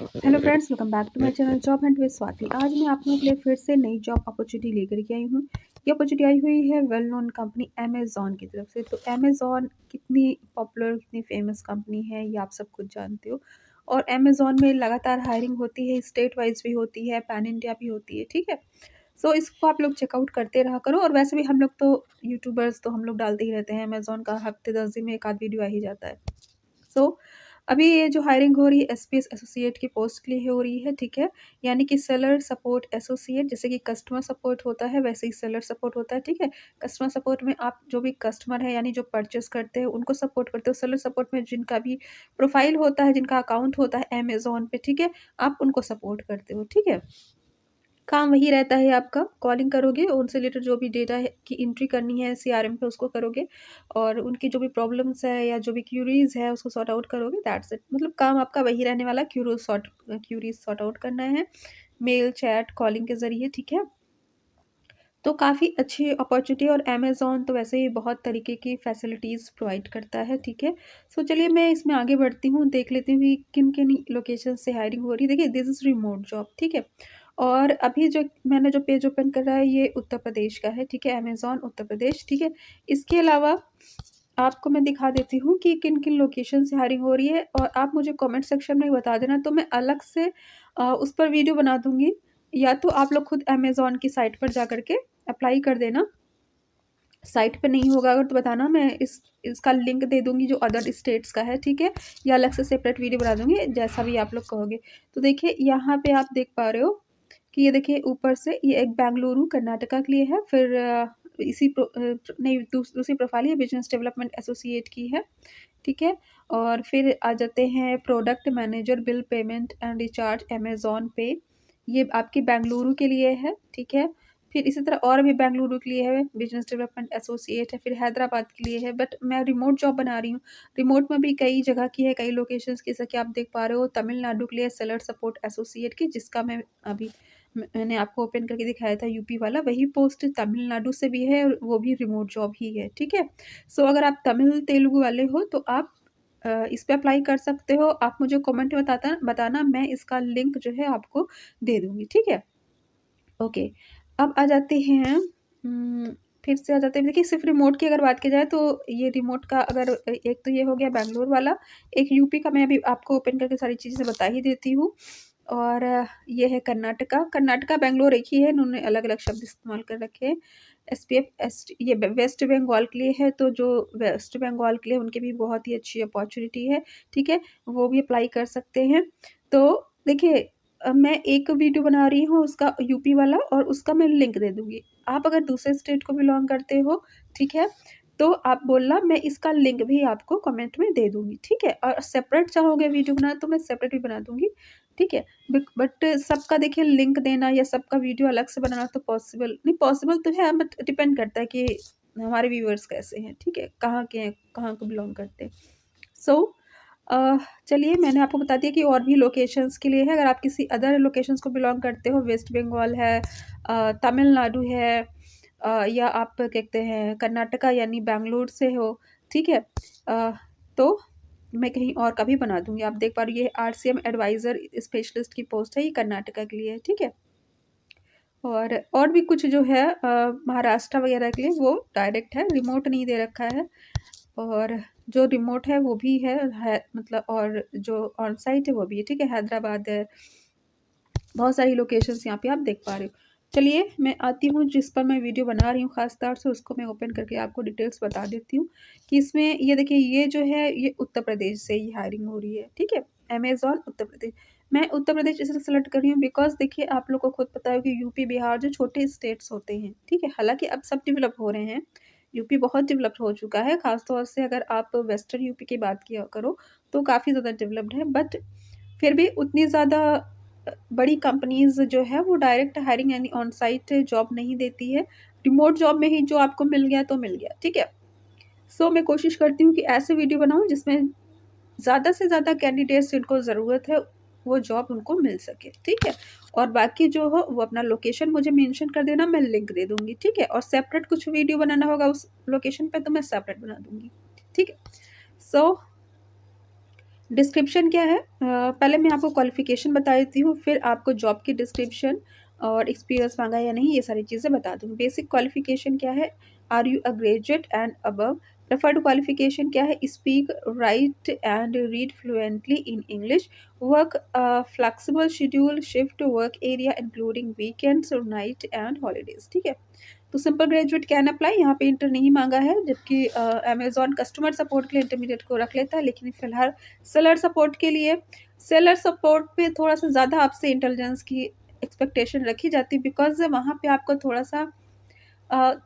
Hello friends, welcome back to my channel job hunt with Swati. आज मैं आप लोगों के लिए फिर से नई जॉब अपॉर्चुनिटी लेकर के आई हूँ। ये अपॉर्चुनिटी आई हुई है वेल नोन कंपनी अमेज़ॉन की तरफ से। तो अमेज़ॉन कितनी पॉपुलर, कितनी फेमस कंपनी है ये आप सब कुछ जानते हो। और अमेज़ॉन में लगातार हायरिंग होती है, स्टेट वाइज भी होती है, पैन इंडिया भी होती है, ठीक है। सो इसको आप लोग चेकआउट करते रहा करो। और वैसे भी हम लोग तो यूट्यूबर्स तो हम लोग डालते ही रहते हैं, अमेज़ॉन का हफ्ते 10 दिन में एक आध वीडियो आ ही जाता है। सो अभी ये जो हायरिंग हो रही है एसपीएस एसोसिएट की पोस्ट के लिए हो रही है, ठीक है। यानी कि सेलर सपोर्ट एसोसिएट, जैसे कि कस्टमर सपोर्ट होता है वैसे ही सेलर सपोर्ट होता है, ठीक है। कस्टमर सपोर्ट में आप जो भी कस्टमर है यानी जो परचेस करते हैं उनको सपोर्ट करते हो। सेलर सपोर्ट में जिनका भी प्रोफाइल होता है, जिनका अकाउंट होता है अमेज़ॉन पे, ठीक है, आप उनको सपोर्ट करते हो, ठीक है। काम वही रहता है आपका, कॉलिंग करोगे, उनसे रिलेटेड जो भी डेटा है की एंट्री करनी है सीआरएम पे उसको करोगे, और उनकी जो भी प्रॉब्लम्स है या जो भी क्यूरीज़ है उसको सॉर्ट आउट करोगे, दैट्स इट। मतलब काम आपका वही रहने वाला है, क्यूरीज़ सॉर्ट आउट करना है, मेल, चैट, कॉलिंग के ज़रिए, ठीक है। तो काफ़ी अच्छी अपॉर्चुनिटी, और अमेज़ॉन तो वैसे ही बहुत तरीके की फैसिलिटीज़ प्रोवाइड करता है, ठीक है। सो चलिए मैं इसमें आगे बढ़ती हूँ, देख लेती हूँ कि किन-किन लोकेशन से हायरिंग हो रही है। देखिए, दिस इज़ रिमोट जॉब, ठीक है। और अभी जो मैंने जो पेज ओपन करा है ये उत्तर प्रदेश का है, ठीक है, अमेज़ॉन उत्तर प्रदेश, ठीक है। इसके अलावा आपको मैं दिखा देती हूँ कि किन-किन लोकेशन से हायरिंग हो रही है, और आप मुझे कमेंट सेक्शन में बता देना, तो मैं अलग से उस पर वीडियो बना दूँगी, या तो आप लोग खुद अमेज़ॉन की साइट पर जाकर के अप्लाई कर देना। साइट पे नहीं होगा अगर तो बताना, मैं इसका लिंक दे दूँगी जो अदर स्टेट्स का है, ठीक है? या अलग से सेपरेट वीडियो बना दूँगी, जैसा भी आप लोग कहोगे। तो देखिए यहाँ पे आप देख पा रहे हो कि ये देखिए ऊपर से ये एक बेंगलुरु कर्नाटका के लिए है, फिर नहीं, दूसरी प्रोफ़ाइल ये बिज़नेस डेवलपमेंट एसोसिएट की है, ठीक है? और फिर आ जाते हैं product manager bill payment and recharge Amazon पे, ये आपकी बेंगलुरु के लिए है, ठीक है? फिर इसी तरह और भी बेंगलुरु के लिए है, बिज़नेस डेवलपमेंट एसोसिएट है, फिर हैदराबाद के लिए है, बट मैं रिमोट जॉब बना रही हूँ। रिमोट में भी कई जगह की है, कई लोकेशंस की, जैसा कि आप देख पा रहे हो तमिलनाडु के लिए सेलर सपोर्ट एसोसिएट की, जिसका अभी मैंने आपको ओपन करके दिखाया था यूपी वाला, वही पोस्ट तमिलनाडु से भी है और वो भी रिमोट जॉब ही है, ठीक है? सो अगर आप तमिल तेलुगु वाले हो तो आप इस पे अप्लाई कर सकते हो। आप मुझे कमेंट में बताना, मैं इसका लिंक जो है आपको दे दूँगी, ठीक है? ओके, अब आ जाते हैं फिर से आ जाते हैं, देखिए सिर्फ़ रिमोट की अगर बात की जाए तो ये रिमोट का अगर एक तो ये हो गया बैंगलोर वाला, एक यूपी का मैं अभी आपको ओपन करके सारी चीज़ें बता ही देती हूँ। और ये है कर्नाटका, कर्नाटका बैंगलोर एक ही है, इन्होंने अलग-अलग शब्द इस्तेमाल कर रखे हैं। एसपीएफ एस्ट ये वेस्ट बंगाल के लिए है, तो जो वेस्ट बंगाल के लिए उनकी भी बहुत ही अच्छी अपॉर्च्युनिटी है, ठीक है? वो भी अप्लाई कर सकते हैं। तो देखिए मैं एक वीडियो बना रही हूँ उसका यूपी वाला, और उसका मैं लिंक दे दूँगी। आप अगर दूसरे स्टेट को बिलॉन्ग करते हो, ठीक है? तो आप बोलना, मैं इसका लिंक भी आपको कमेंट में दे दूँगी, ठीक है? और सेपरेट चाहोगे वीडियो बनाना तो मैं सेपरेट भी बना दूँगी, ठीक है? बट सबका देखिए लिंक देना या सबका वीडियो अलग से बनाना तो पॉसिबल नहीं, पॉसिबल तो है बट डिपेंड करता है कि हमारे व्यूअर्स कैसे हैं, ठीक है? कहाँ के हैं, कहाँ को बिलॉन्ग करते हैं। सो चलिए मैंने आपको बता दिया कि और भी लोकेशंस के लिए है, अगर आप किसी अदर लोकेशंस को बिलॉन्ग करते हो, वेस्ट बंगाल है, तमिलनाडु है, या आप क्या कहते हैं कर्नाटका यानी बैंगलोर से हो, ठीक है? तो मैं कहीं और का भी बना दूँगी। आप देख पा रहे हो ये आरसीएम एडवाइज़र स्पेशलिस्ट की पोस्ट है, ये कर्नाटका के लिए है, ठीक है? और भी कुछ जो है महाराष्ट्र वगैरह के लिए वो डायरेक्ट है, रिमोट नहीं दे रखा है। और जो रिमोट है वो भी है मतलब, और जो ऑन साइट है वो भी है, ठीक है? हैदराबाद है, बहुत सारी लोकेशंस यहाँ पे आप देख पा रहे हो। चलिए मैं आती हूँ जिस पर मैं वीडियो बना रही हूँ ख़ास तौर से, उसको मैं ओपन करके आपको डिटेल्स बता देती हूँ कि इसमें ये देखिए, ये जो है ये उत्तर प्रदेश से ही हायरिंग हो रही है, ठीक है? अमेज़न उत्तर प्रदेश। मैं उत्तर प्रदेश इसलिए सेलेक्ट कर रही हूँ बिकॉज़ देखिए आप लोग को खुद पता है कि यूपी, बिहार जो छोटे स्टेट्स होते हैं, ठीक है? हालाँकि अब सब डेवलप हो रहे हैं, यूपी बहुत डेवलप्ड हो चुका है, ख़ास तौर से अगर आप वेस्टर्न यूपी की बात किया करो तो काफ़ी ज़्यादा डेवलप्ड है, बट फिर भी उतनी ज़्यादा बड़ी कंपनीज़ जो है वो डायरेक्ट हायरिंग यानी ऑन साइट जॉब नहीं देती है। रिमोट जॉब में ही जो आपको मिल गया तो मिल गया, ठीक है? सो मैं कोशिश करती हूँ कि ऐसे वीडियो बनाऊँ जिसमें ज़्यादा से ज़्यादा कैंडिडेट्स जिनको ज़रूरत है, वो जॉब उनको मिल सके, ठीक है? और बाकी जो हो वो अपना लोकेशन मुझे मेंशन कर देना, मैं लिंक दे दूँगी, ठीक है? और सेपरेट कुछ वीडियो बनाना होगा उस लोकेशन पे तो मैं सेपरेट बना दूँगी, ठीक है? सो डिस्क्रिप्शन क्या है, पहले मैं आपको क्वालिफ़िकेशन बता देती हूँ, फिर आपको जॉब की डिस्क्रिप्शन और एक्सपीरियंस माँगा या नहीं, ये सारी चीज़ें बता दूँगी। बेसिक क्वालिफ़िकेशन क्या है? Are you a graduate and above? Preferred qualification क्या है? Speak, write and read fluently in English. Work flexible schedule, shift work area including weekends और नाइट एंड हॉलीडेज़, ठीक है? तो सिंपल ग्रेजुएट कैन अप्लाई, यहाँ पे इंटर नहीं मांगा है, जबकि अमेजॉन कस्टमर सपोर्ट के लिए इंटरमीडिएट को रख लेता है, लेकिन फिलहाल सेलर सपोर्ट के लिए, सेलर सपोर्ट पे थोड़ा सा ज़्यादा आपसे इंटेलिजेंस की एक्सपेक्टेशन रखी जाती है, बिकॉज वहाँ पे आपको थोड़ा सा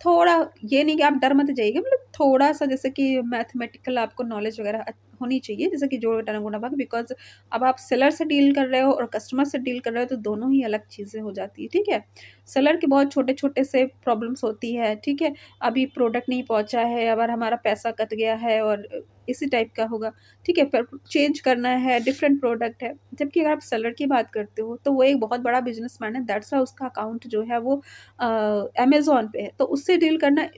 थोड़ा, ये नहीं कि आप डर मत जाइएगा, मतलब थोड़ा-सा जैसे कि मैथमेटिकल आपको नॉलेज वगैरह होनी चाहिए, जैसे कि जोड़, घटाना, गुणा, भाग, बिकॉज़ अब आप सेलर से डील कर रहे हो और कस्टमर से डील कर रहे हो, तो दोनों ही अलग चीज़ें हो जाती हैं, ठीक है? सेलर के बहुत छोटे-छोटे से प्रॉब्लम्स होती है, ठीक है? अभी प्रोडक्ट नहीं पहुँचा है, अगर हमारा पैसा कट गया है और इसी टाइप का होगा, ठीक है? पर चेंज करना है, डिफरेंट प्रोडक्ट है। जबकि अगर आप सेलर की बात करते हो, तो वो एक बहुत बड़ा बिज़नेसमैन है, दैट्स व्हाई उसका अकाउंट जो है वो अमेज़न पे है, तो उससे डील करना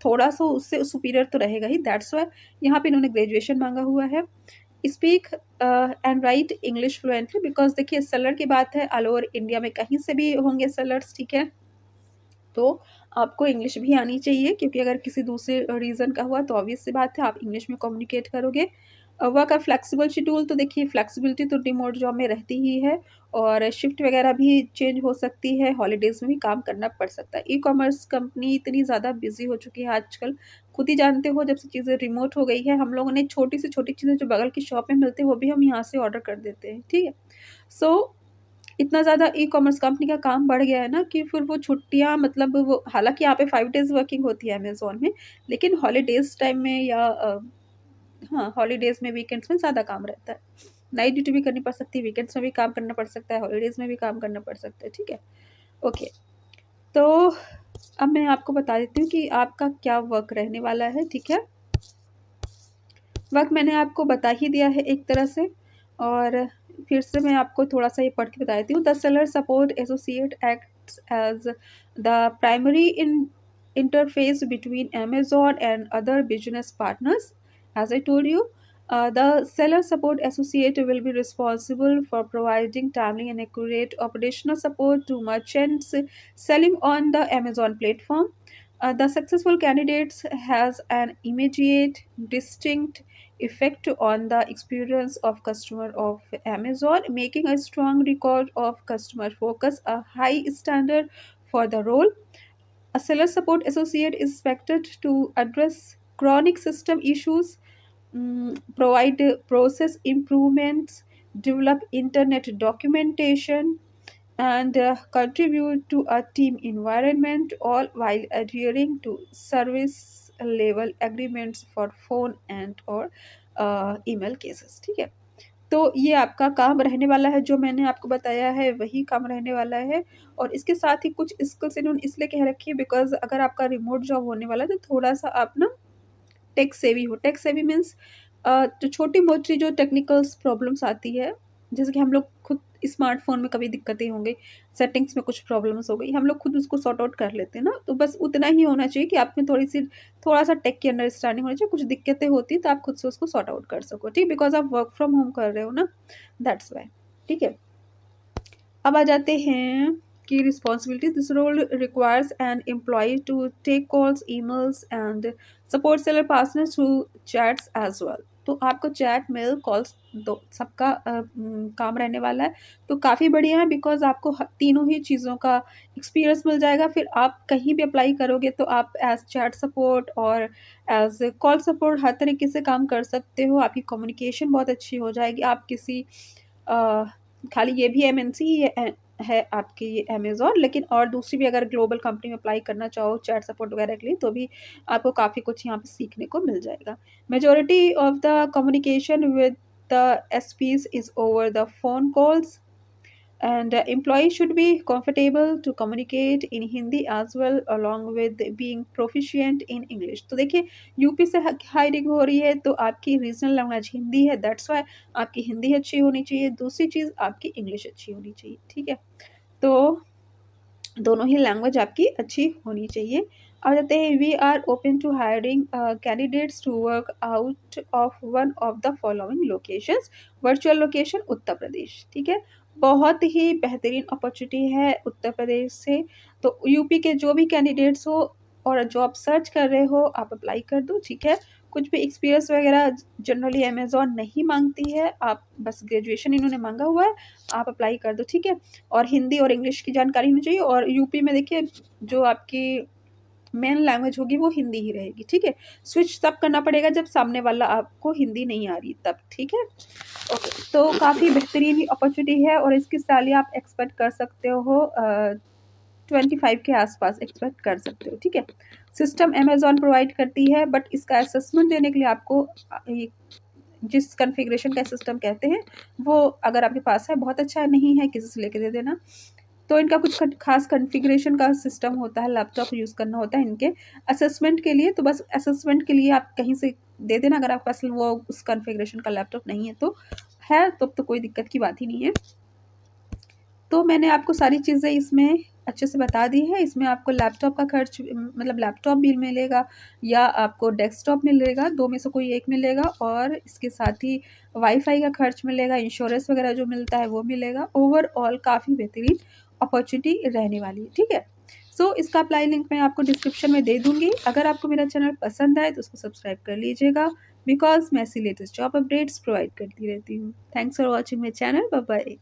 थोड़ा-सा उससे सुपीरियर तो रहेगा ही, दैट्स व्हाई यहाँ पे इन्होंने ग्रेजुएशन माँगा हुआ है। Speak and right English fluently, because देखिए सेलर की बात है, ऑल ओवर इंडिया में कहीं से भी होंगे सेलर्स, ठीक है? तो आपको इंग्लिश भी आनी चाहिए, क्योंकि अगर किसी दूसरे रीज़न का हुआ तो ऑब्वियस सी बात है आप इंग्लिश में कम्युनिकेट करोगे। वर्क का फ्लेक्सिबल शेड्यूल, तो देखिए फ्लेक्सिबिलिटी तो रिमोट जॉब में रहती ही है, और शिफ्ट वगैरह भी चेंज हो सकती है, हॉलीडेज़ में भी काम करना पड़ सकता है। ई-कॉमर्स कंपनी इतनी ज़्यादा बिज़ी हो चुकी है आजकल, खुद ही जानते हो, जब से चीज़ें रिमोट हो गई है, हम लोगों ने छोटी से छोटी चीज़ें जो बगल की शॉप में मिलती है वो भी हम यहाँ से ऑर्डर कर देते हैं, ठीक है? सो इतना ज़्यादा ई-कॉमर्स कंपनी का काम बढ़ गया है ना, कि फिर वो छुट्टियाँ, मतलब वो, हालाँकि यहाँ पे 5 डेज़ वर्किंग होती है अमेज़न में, लेकिन हॉलीडेज़ टाइम में या हाँ, हॉलीडेज़ में, वीकेंड्स में ज़्यादा काम रहता है। नाइट ड्यूटी भी करनी पड़ सकती है, वीकेंड्स में भी काम करना पड़ सकता है, हॉलीडेज़ में भी काम करना पड़ सकता है, ठीक है? ओके, तो अब मैं आपको बता देती हूँ कि आपका क्या वर्क रहने वाला है, ठीक है? वर्क मैंने आपको बता ही दिया है एक तरह से, और फिर से मैं आपको थोड़ा-सा ये पढ़ के बता देती हूँ। The seller support associate acts as the primary in interface between Amazon and other business partners. As I told you, the seller support associate will be responsible for providing timely and accurate operational support to merchants selling on the Amazon platform. The successful candidates has an immediate, distinct effect on the experience of customer of Amazon, making a strong record of customer focus a high standard for the role. A seller support associate is expected to address chronic system issues, provide process improvements, develop internet documentation, and contribute to a team environment, all while adhering to service level agreements for phone and or email cases, ठीक है? तो ये आपका काम रहने वाला है, जो मैंने आपको बताया है वही काम रहने वाला है, और इसके साथ ही कुछ स्किल्स इन्होंने इसलिए कह रखी है, बिकॉज़ अगर आपका रिमोट जॉब होने वाला है तो थोड़ा-सा आप ना टेक सेवी हो। टेक सेवी मीन्स जो छोटी-मोटी जो टेक्निकल्स प्रॉब्लम्स आती है, जैसे कि हम लोग खुद स्मार्टफ़ोन में कभी दिक्कतें हो गई, सेटिंग्स में कुछ प्रॉब्लम्स हो गई, हम लोग खुद उसको सॉर्ट आउट कर लेते हैं ना, तो बस उतना ही होना चाहिए कि आप में थोड़ी-सी, थोड़ा-सा टेक की अंडरस्टैंडिंग होनी चाहिए, कुछ दिक्कतें होती हैं तो आप खुद से उसको सॉर्ट आउट कर सको, ठीक? बिकॉज़ आप वर्क फ्रॉम होम कर रहे हो ना, दैट्स व्हाई, ठीक है? अब आ जाते हैं की responsibilities. This role requires an employ to take calls, emails and support seller partners through chats as well. तो आपको चैट, मेल, कॉल्स दो सबका काम रहने वाला है, तो काफ़ी बढ़िया है, बिकॉज आपको तीनों ही चीज़ों का एक्सपीरियंस मिल जाएगा। फिर आप कहीं भी अप्लाई करोगे तो आप एज चैट सपोर्ट और एज कॉल सपोर्ट हर तरीके से काम कर सकते हो, आपकी कम्युनिकेशन बहुत अच्छी हो जाएगी। आप किसी खाली ये भी एमएनसी ही है आपकी ये अमेज़न, लेकिन और दूसरी भी अगर ग्लोबल कंपनी में अप्लाई करना चाहो चैट सपोर्ट वगैरह के लिए, तो भी आपको काफ़ी कुछ यहाँ पे सीखने को मिल जाएगा। Majority of the communication with the SPs is over the phone calls, and employees should be comfortable to communicate in Hindi as well, along with being proficient in English। तो देखिए यूपी से हायरिंग हो रही है, तो आपकी regional language Hindi है, that's why आपकी हिंदी अच्छी होनी चाहिए। दूसरी चीज़ आपकी इंग्लिश अच्छी होनी चाहिए, ठीक है? तो दोनों ही लैंग्वेज आपकी अच्छी होनी चाहिए। आ जाते हैं, we are open to hiring candidates to work out of one of the following locations. Virtual location Uttar Pradesh, ठीक है। बहुत ही बेहतरीन अपॉर्चुनिटी है उत्तर प्रदेश से। तो यूपी के जो भी कैंडिडेट्स हो और जॉब सर्च कर रहे हो, आप अप्लाई कर दो, ठीक है। कुछ भी एक्सपीरियंस वगैरह जनरली अमेज़न नहीं मांगती है, आप बस ग्रेजुएशन इन्होंने मांगा हुआ है, आप अप्लाई कर दो, ठीक है। और हिंदी और इंग्लिश की जानकारी होनी चाहिए, और यूपी में देखिए जो आपकी मेन लैंग्वेज होगी वो हिंदी ही रहेगी, ठीक है। स्विच तब करना पड़ेगा जब सामने वाला आपको हिंदी नहीं आ रही तब, ठीक है। ओके, तो काफ़ी बेहतरीन अपॉर्चुनिटी है और इसकी सैलरी आप एक्सपेक्ट कर सकते हो 25 के आसपास एक्सपेक्ट कर सकते हो, ठीक है। सिस्टम अमेज़न प्रोवाइड करती है, बट इसका असेसमेंट देने के लिए आपको जिस कॉन्फ़िगरेशन का सिस्टम कहते हैं, वो अगर आपके पास है बहुत अच्छा है, नहीं है किसी से लेके दे देना। तो इनका कुछ खास कॉन्फ़िगरेशन का सिस्टम होता है, लैपटॉप यूज़ करना होता है इनके असेसमेंट के लिए। तो बस असेसमेंट के लिए आप कहीं से दे देना, अगर आपके पास वो उस कॉन्फ़िगरेशन का लैपटॉप नहीं है तो। है तो कोई दिक्कत की बात ही नहीं है। तो मैंने आपको सारी चीज़ें इसमें अच्छे से बता दी है। इसमें आपको लैपटॉप का खर्च मतलब लैपटॉप भी मिलेगा या आपको डेस्कटॉप मिलेगा, 2 में से कोई एक मिलेगा, और इसके साथ ही वाईफ़ाई का खर्च मिलेगा, इंश्योरेंस वगैरह जो मिलता है वो मिलेगा। ओवरऑल काफ़ी बेहतरीन अपॉर्च्युनिटी रहने वाली है, ठीक है। सो इसका अप्लाई लिंक मैं आपको डिस्क्रिप्शन में दे दूँगी। अगर आपको मेरा चैनल पसंद आए तो उसको सब्सक्राइब कर लीजिएगा, बिकॉज़ मैं ऐसी लेटेस्ट जॉब अपडेट्स प्रोवाइड करती रहती हूँ। Thanks for watching my channel. Bye bye.